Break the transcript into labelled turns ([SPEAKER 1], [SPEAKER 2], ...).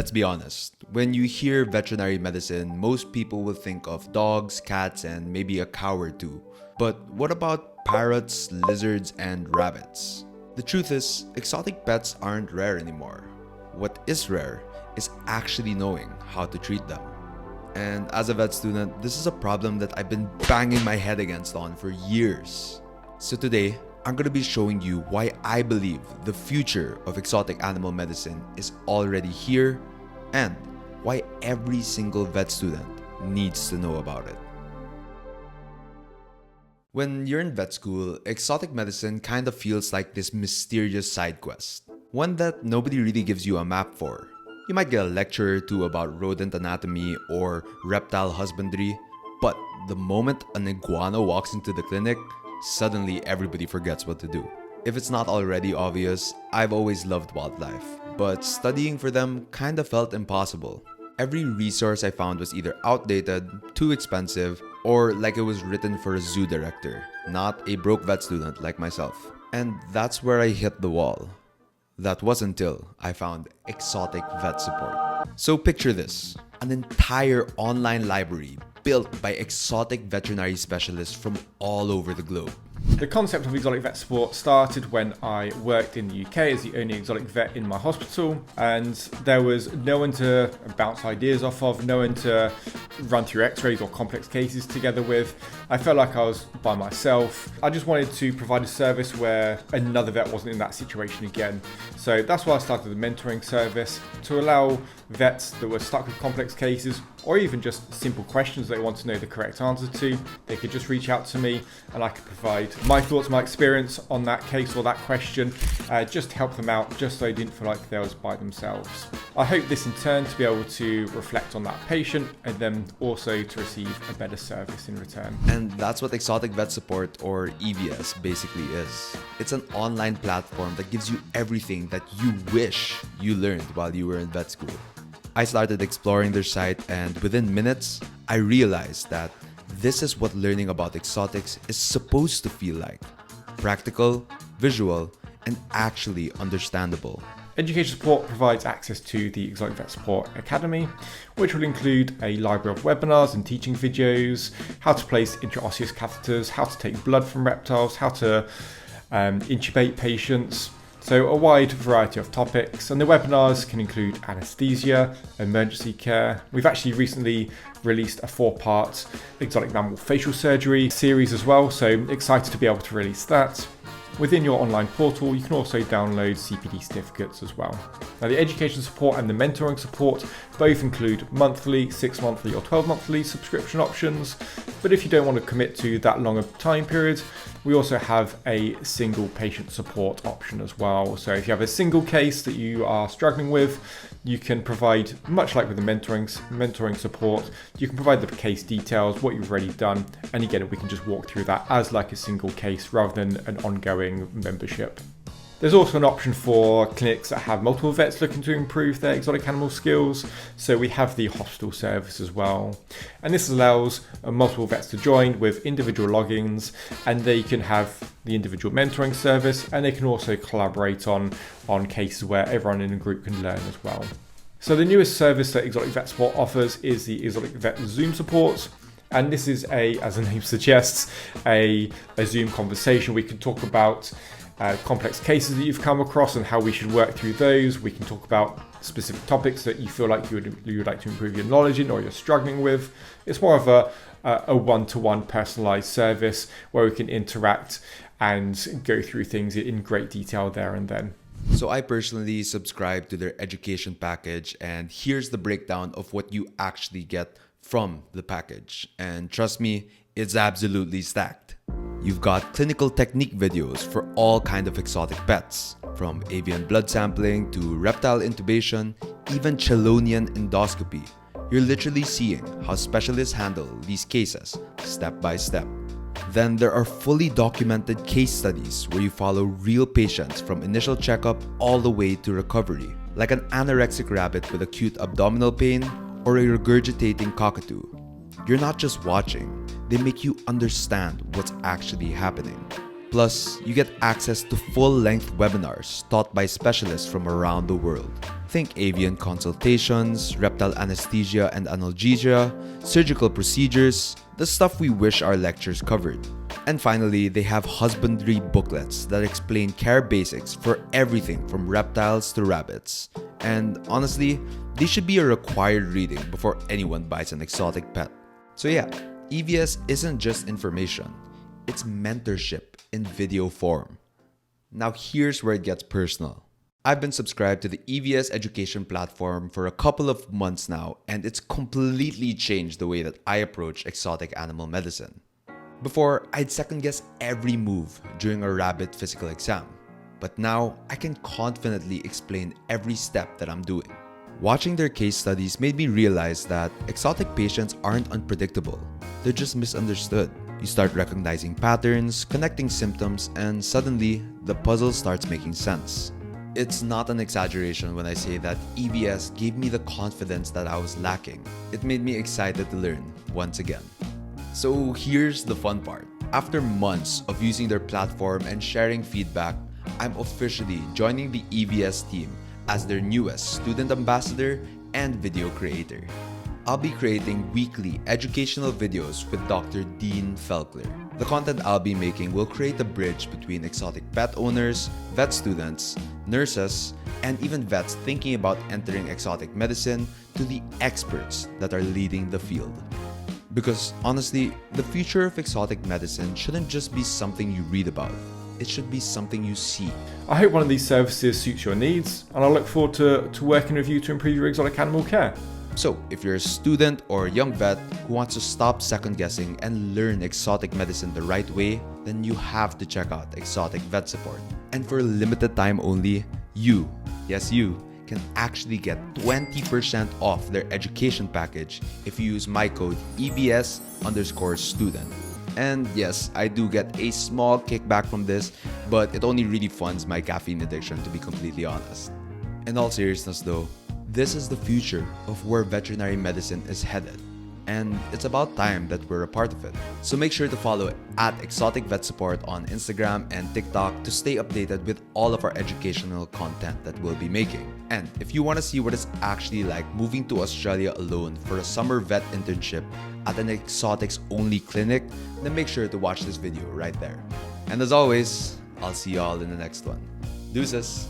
[SPEAKER 1] Let's be honest, when you hear veterinary medicine, most people will think of dogs, cats, and maybe a cow or two. But what about parrots, lizards, and rabbits? The truth is, exotic pets aren't rare anymore. What is rare is actually knowing how to treat them. And as a vet student, this is a problem that I've been banging my head against on for years. So today, I'm going to be showing you why I believe the future of exotic animal medicine is already here and why every single vet student needs to know about it. When you're in vet school, exotic medicine kind of feels like this mysterious side quest, one that nobody really gives you a map for. You might get a lecture or two about rodent anatomy or reptile husbandry, but the moment an iguana walks into the clinic, suddenly everybody forgets what to do. If it's not already obvious, I've always loved wildlife, but studying for them kind of felt impossible. Every resource I found was either outdated, too expensive, or like it was written for a zoo director, not a broke vet student like myself. And that's where I hit the wall. That was until I found Exotic Vet Support. So picture this, an entire online library built by exotic veterinary specialists from all over the globe.
[SPEAKER 2] The concept of exotic vet support started when I worked in the UK as the only exotic vet in my hospital, and there was no one to bounce ideas off of, no one to run through x-rays or complex cases together with. I felt like I was by myself. I just wanted to provide a service where another vet wasn't in that situation again. So that's why I started the mentoring service, to allow vets that were stuck with complex cases or even just simple questions they want to know the correct answer to. They could just reach out to me and I could provide my thoughts, my experience on that case or that question, just to help them out, just so they didn't feel like they was by themselves. I hope this in turn to be able to reflect on that patient and then also to receive a better service in return.
[SPEAKER 1] And that's what Exotic Vet Support, or EVS, basically is. It's an online platform that gives you everything that you wish you learned while you were in vet school. I started exploring their site, and within minutes, I realized that this is what learning about exotics is supposed to feel like. Practical, visual, and actually understandable.
[SPEAKER 2] Education Support provides access to the Exotic Vet Support Academy, which will include a library of webinars and teaching videos, how to place intraosseous catheters, how to take blood from reptiles, how to intubate patients. So a wide variety of topics, and the webinars can include anesthesia, emergency care. We've actually recently released a 4-part exotic mammal facial surgery series as well, so excited to be able to release that. Within your online portal, you can also download CPD certificates as well. Now, the education support and the mentoring support both include monthly, 6-monthly or 12-monthly subscription options. But if you don't want to commit to that longer time period, we also have a single patient support option as well. So if you have a single case that you are struggling with, you can provide, much like with the mentoring support, you can provide the case details, what you've already done, and again, we can just walk through that as like a single case rather than an ongoing membership. There's also an option for clinics that have multiple vets looking to improve their exotic animal skills. So we have the hospital service as well. And this allows multiple vets to join with individual logins, and they can have the individual mentoring service, and they can also collaborate on cases where everyone in a group can learn as well. So the newest service that Exotic Vet Support offers is the Exotic Vet Zoom support. And this is as the name suggests, a Zoom conversation. We can talk about complex cases that you've come across and how we should work through those. We can talk about specific topics that you feel like you would like to improve your knowledge in or you're struggling with. It's more of a one-to-one personalized service where we can interact and go through things in great detail there and then.
[SPEAKER 1] So I personally subscribe to their education package, and here's the breakdown of what you actually get from the package. And trust me, it's absolutely stacked. You've got clinical technique videos for all kinds of exotic pets, from avian blood sampling to reptile intubation, even chelonian endoscopy. You're literally seeing how specialists handle these cases step by step. Then there are fully documented case studies where you follow real patients from initial checkup all the way to recovery, like an anorexic rabbit with acute abdominal pain or a regurgitating cockatoo. You're not just watching, they make you understand what's actually happening. Plus, you get access to full-length webinars taught by specialists from around the world. Think avian consultations, reptile anesthesia and analgesia, surgical procedures, the stuff we wish our lectures covered. And finally, they have husbandry booklets that explain care basics for everything from reptiles to rabbits. And honestly, these should be a required reading before anyone buys an exotic pet. So yeah, EVS isn't just information, it's mentorship in video form. Now here's where it gets personal. I've been subscribed to the EVS education platform for a couple of months now, and it's completely changed the way that I approach exotic animal medicine. Before, I'd second guess every move during a rabbit physical exam, but now I can confidently explain every step that I'm doing. Watching their case studies made me realize that exotic patients aren't unpredictable, they're just misunderstood. You start recognizing patterns, connecting symptoms, and suddenly, the puzzle starts making sense. It's not an exaggeration when I say that EVS gave me the confidence that I was lacking. It made me excited to learn once again. So here's the fun part. After months of using their platform and sharing feedback, I'm officially joining the EVS team as their newest student ambassador and video creator. I'll be creating weekly educational videos with Dr. Dean Felkler. The content I'll be making will create a bridge between exotic pet owners, vet students, nurses, and even vets thinking about entering exotic medicine to the experts that are leading the field. Because honestly, the future of exotic medicine shouldn't just be something you read about. It should be something you see.
[SPEAKER 2] I hope one of these services suits your needs, and I look forward to working with you to improve your exotic animal care.
[SPEAKER 1] So, if you're a student or a young vet who wants to stop second guessing and learn exotic medicine the right way, then you have to check out Exotic Vet Support. And for a limited time only, you, yes you, can actually get 20% off their education package if you use my code EVS_student. And yes, I do get a small kickback from this, but it only really funds my caffeine addiction, to be completely honest. In all seriousness though, this is the future of where veterinary medicine is headed, and it's about time that we're a part of it. So make sure to follow at Exotic Vet Support on Instagram and TikTok to stay updated with all of our educational content that we'll be making. And if you want to see what it's actually like moving to Australia alone for a summer vet internship at an exotics only clinic, then make sure to watch this video right there. And as always, I'll see you all in the next one. Deuces!